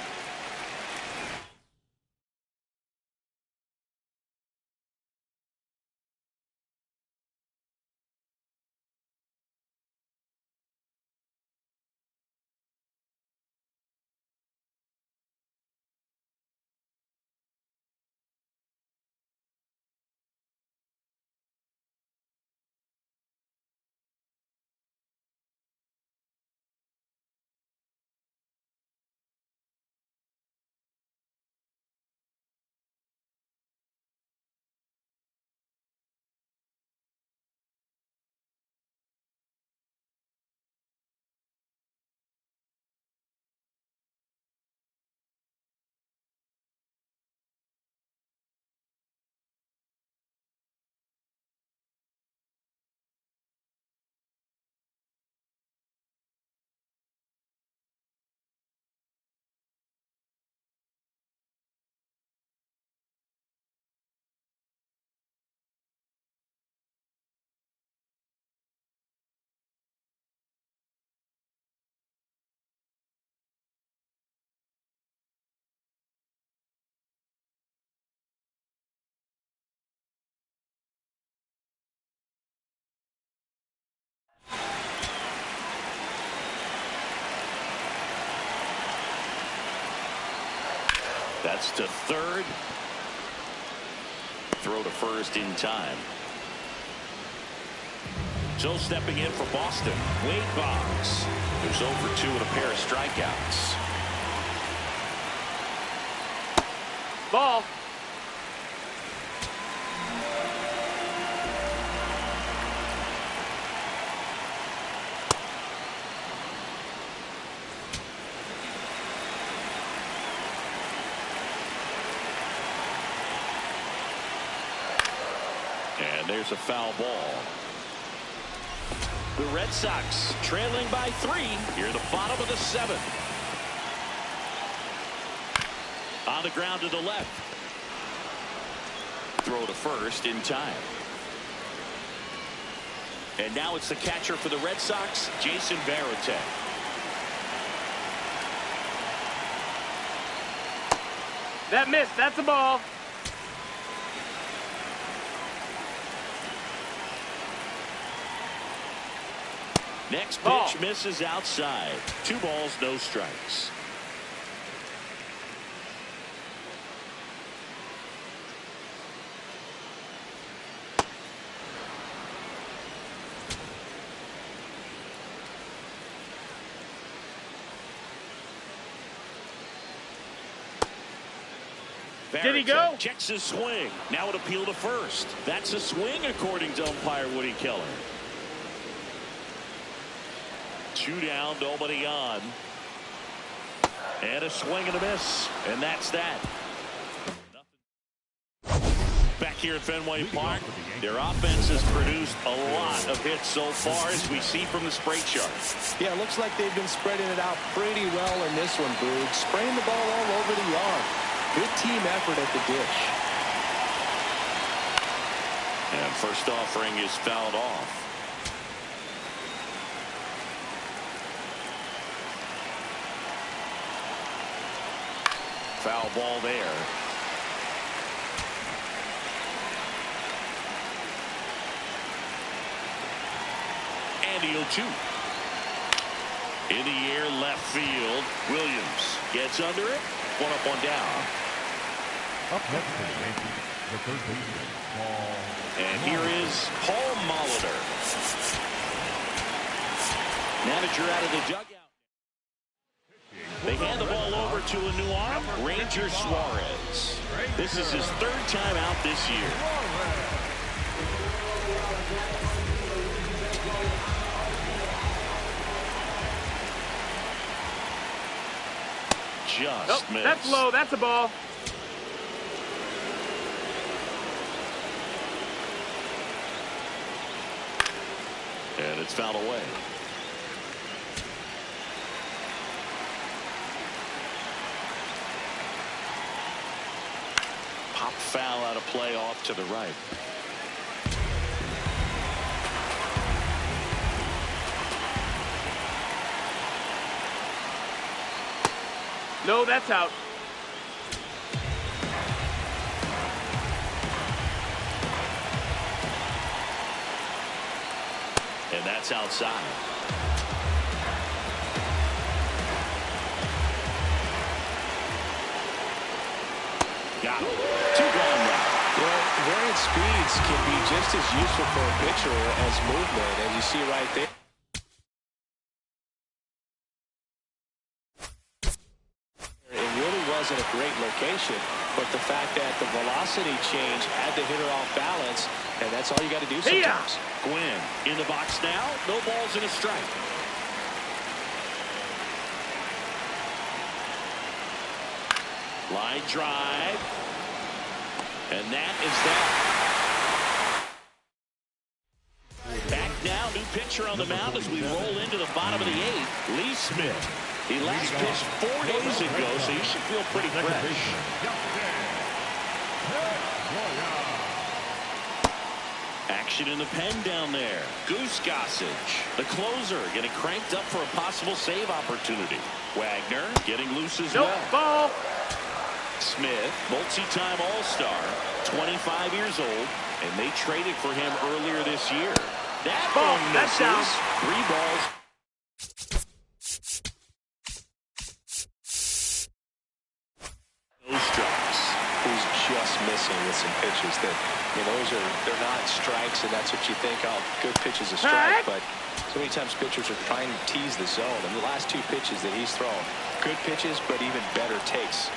That's to third. Throw to first in time. So stepping in for Boston, Wade Boggs, who's 0 for 2 with a pair of strikeouts. Ball. there's a foul ball. The Red Sox trailing by 3 here at the bottom of the 7th. On the ground to the left. Throw to first in time. And now it's the catcher for the Red Sox, Jason Varitek. That missed. That's a ball. Next Ball. pitch misses outside. 2 balls, no strikes. Did he go? Checks his swing. Now it appeal to first. That's a swing according to umpire Woody Keller. 2 down, nobody on. And a swing and a miss. And that's that. Back here at Fenway Park, their offense has produced a lot of hits so far, as we see from the spray chart. Yeah, it looks like they've been spreading it out pretty well in this one, Boog. Spraying the ball all over the yard. Good team effort at the dish. And first offering is fouled off. Foul ball there. And the 0-2. In the air, left field. Williams gets under it. 1 up, 1 down. Up next for the Yankees, the third baseman, Paul. And here is Paul Molitor. Manager out of the dugout. They hand the ball over to a new arm, Ranger Suarez. This is his 3rd time out this year. Just missed. That's low. That's a ball. And it's fouled away. Pop foul out of play off to the right. No, that's out. And that's outside. Got him. 2 gone now. Well, variant speeds can be just as useful for a pitcher as movement, as you see right there. It really wasn't a great location, but the fact that the velocity change had the hitter off balance, and that's all you got to do sometimes. Gwynn in the box now. No balls and a strike. Line drive. And that is that. Back now, new pitcher on the mound as we roll into the bottom of the 8th. Lee Smith. He last pitched 4 days ago, so he should feel pretty fresh. Action in the pen down there. Goose Gossage, the closer, getting cranked up for a possible save opportunity. Wagner getting loose as well. Ball. Smith, multi-time All-Star, 25 years old, and they traded for him earlier this year. That ball misses. down. 3 balls. No strikes. Who's just missing with some pitches that, they're not strikes, and that's what you think, oh, good pitch is a strike, but so many times pitchers are trying to tease the zone, and the last 2 pitches that he's thrown, good pitches, but even better takes.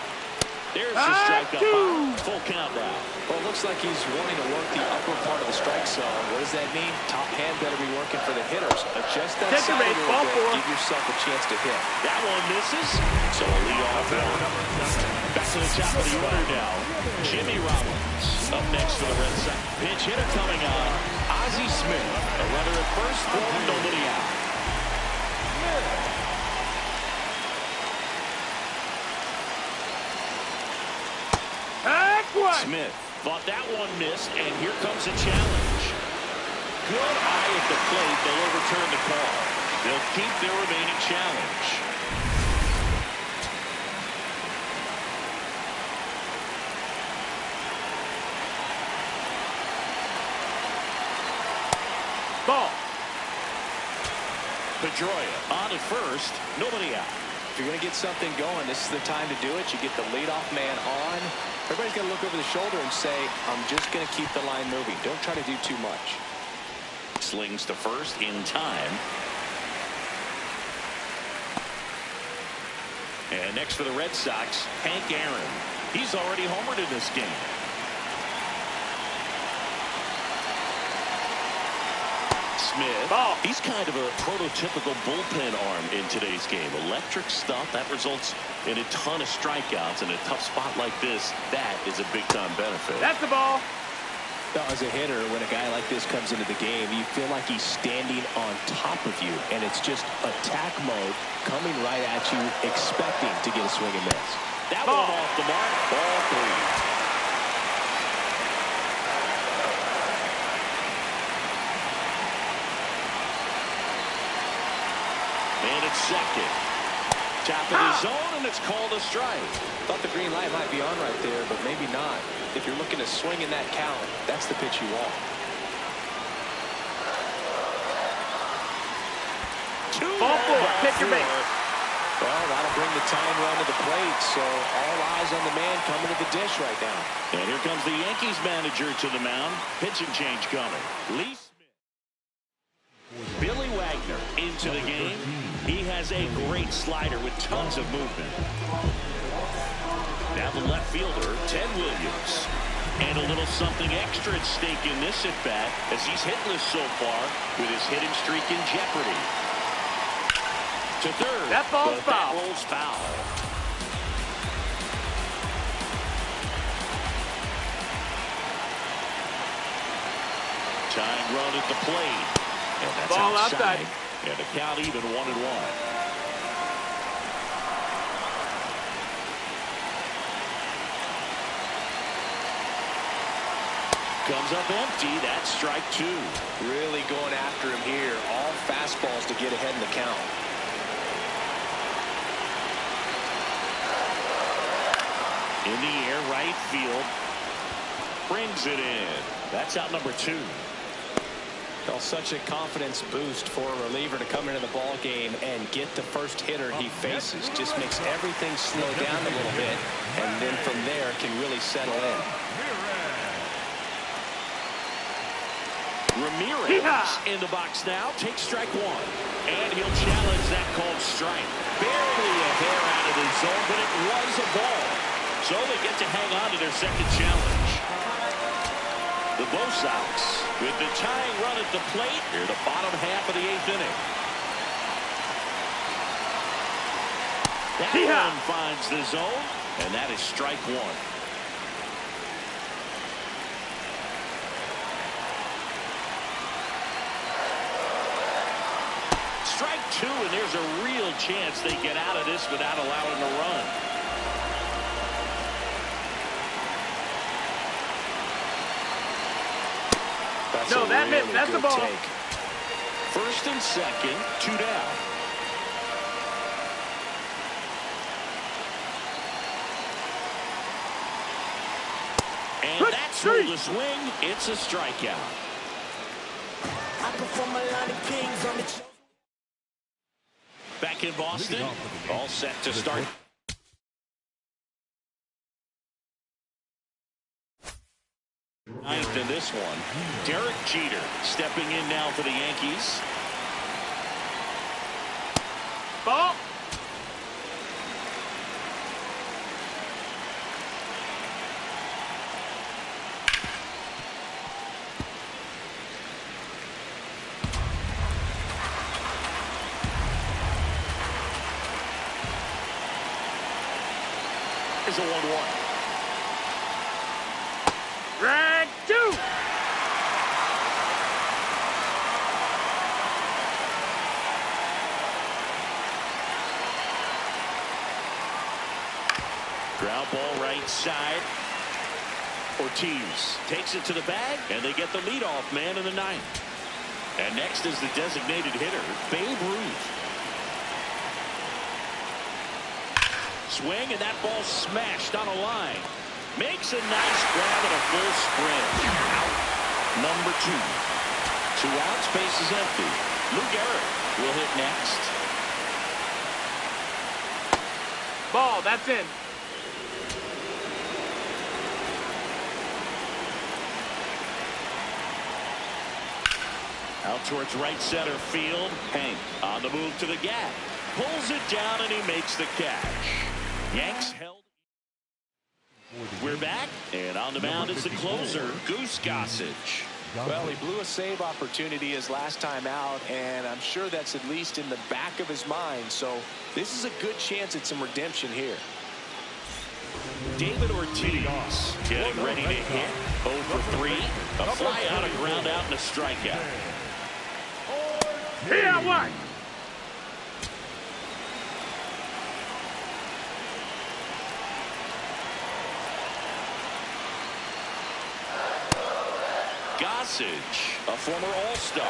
There's the strike up high. Full count now. Well, it looks like he's wanting to work the upper part of the strike zone. What does that mean? Top hand better be working for the hitters. Adjust that side a little bit. Give yourself a chance to hit. That one misses. So a leadoff. Back to the top of the order now. Jimmy Rollins up next for the Red Sox. Pitch hitter coming on. Ozzie Smith. A runner at first, nobody out. Smith thought that one missed, and here comes a challenge. Good eye at the plate. They'll overturn the call. They'll keep their remaining challenge. Ball. Pedroia on at first, nobody out. If you're going to get something going, this is the time to do it. You get the leadoff man on. Everybody's going to look over the shoulder and say, I'm just going to keep the line moving. Don't try to do too much. Slings to first in time. And next for the Red Sox, Hank Aaron. He's already homered in this game. Smith. Ball. He's kind of a prototypical bullpen arm in today's game. Electric stuff that results in a ton of strikeouts. In a tough spot like this, that is a big-time benefit. That's the ball. As a hitter, when a guy like this comes into the game, you feel like he's standing on top of you, and it's just attack mode coming right at you, expecting to get a swing and miss. That one off the mark. Ball three. And it's second. Top of the zone, and it's called a strike. Thought the green light might be on right there, but maybe not. If you're looking to swing in that count, that's the pitch you want. Ball four. Pick your bait. Well, that'll bring the tying run to the plate, so all eyes on the man coming to the dish right now. And here comes the Yankees manager to the mound. Pitching change coming. Lee Smith. Billy Wagner into the game. He has a great slider with tons of movement. Now the left fielder, Ted Williams. And a little something extra at stake in this at-bat as he's hitless so far with his hitting streak in jeopardy. To third. That ball's foul. That rolls foul. Tying run at the plate. And that's ball outside. And the count even 1-1. Comes up empty. That's strike two. Really going after him here. All fastballs to get ahead in the count. In the air, right field. Brings it in. That's out number two. Well, such a confidence boost for a reliever to come into the ball game and get the first hitter he faces. Just makes everything slow down a little bit, and then from there can really settle in. Ramirez in the box now. Takes strike one. And he'll challenge that called strike. Barely a hair out of the zone, but it was a ball. So they get to hang on to their second challenge. The Bo Sox with the tying run at the plate here, the bottom half of the eighth inning. That one finds the zone, and that is strike one. Strike two, and there's a real chance they get out of this without allowing a run. No, that missed. That's the ball. Take. First and second, two down. And that's through the swing. It's a strikeout. Back in Boston, all set to start. Ninth in this one. Derek Jeter stepping in now for the Yankees. Ball. is a 1-1. Drag 2. Ground ball right side. Ortiz takes it to the bag, and they get the leadoff man in the ninth. And next is the designated hitter, Babe Ruth. Swing, and that ball smashed on a line. Makes a nice grab and a full sprint. Out. Number 2. 2 outs, base is empty. Lou Gehrig will hit next. Ball, that's in. Out towards right center field. Hank on the move to the gap. Pulls it down, and he makes the catch. Yanks held. We're back, and on the mound is the closer, Goose Gossage. Well, he blew a save opportunity his last time out, and I'm sure that's at least in the back of his mind. So this is a good chance at some redemption here. David Ortiz getting ready to hit. 0 for 3. A fly out, a ground out, and a strikeout. Here, what? Gossage, a former All-Star.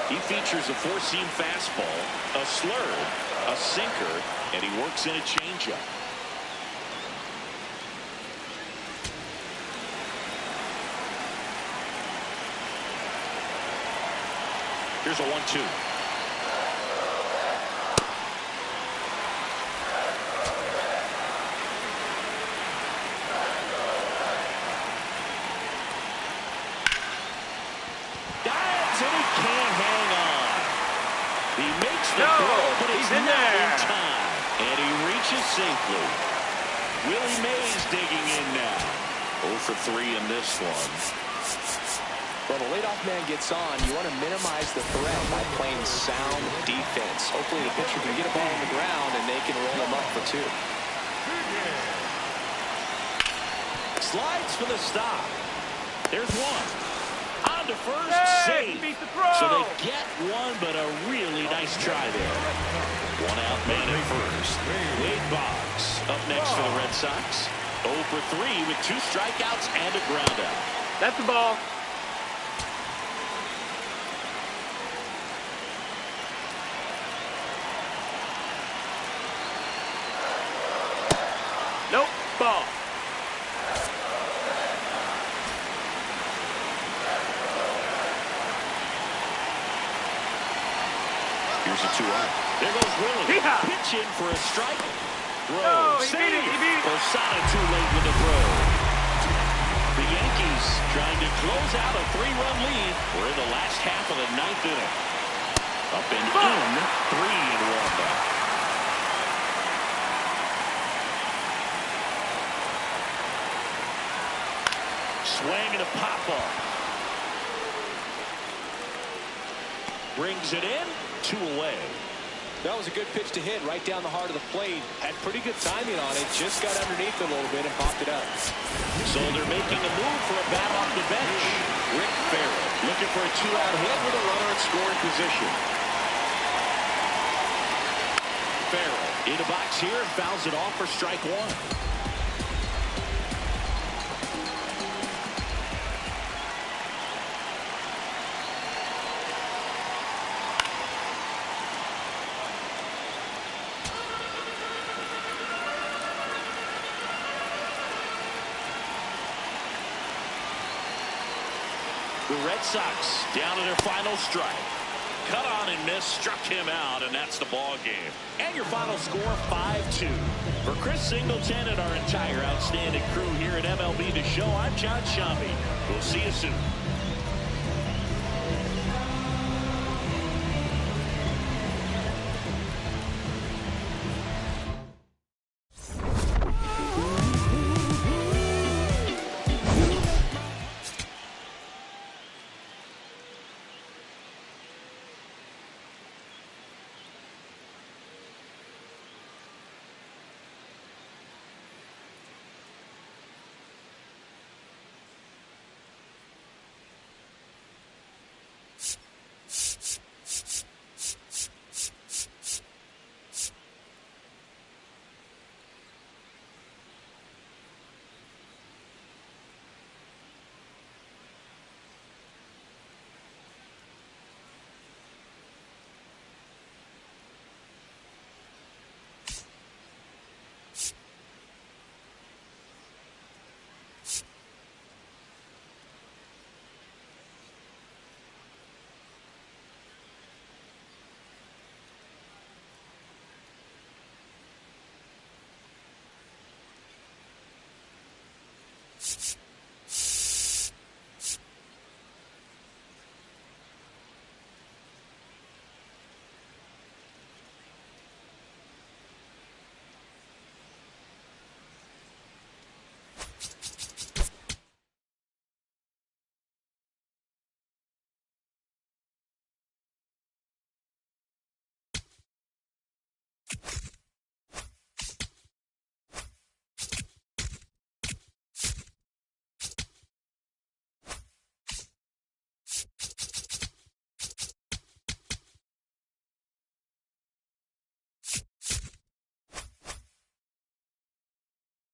He features a 4-seam fastball, a slurve, a sinker, and he works in a changeup. Here's a 1-2. Dives, and he can't hang on. He makes the throw, but it's in not there. in time. And he reaches safely. Willie Mays digging in now. 0 for 3 in this one. When the leadoff man gets on, you want to minimize the threat by playing sound defense. Hopefully the pitcher can get a ball on the ground and they can roll him up for 2. Slides for the stop. There's one. On to first, Hey, safe. beat the throw. So they get one, but a really nice try there. 1 out man at first. Wade Boggs up next for the Red Sox. 0 for 3 with 2 strikeouts and a ground out. That's the ball. Nope, ball. Here's a 2-out. There goes Willie. Yeah. Pitch in for a strike. Throw. No, he beat it, Save. he beat it. Posada too late with the throw. The Yankees trying to close out a 3-run lead. We're in the last half of the 9th inning. Up and in. 3-1 back. Swing and a pop-up. Brings it in. 2 away. That was a good pitch to hit right down the heart of the plate. Had pretty good timing on it. Just got underneath it a little bit and popped it up. So they're making a move for a bat off the bench. Rick Farrell looking for a 2-out hit with a runner in scoring position. Farrell in the box here and fouls it off for strike 1. The Red Sox down to their final strike. Cut on and miss, struck him out, and that's the ball game. And your final score, 5-2. For Chris Singleton and our entire outstanding crew here at MLB The Show, I'm John Shambi. We'll see you soon.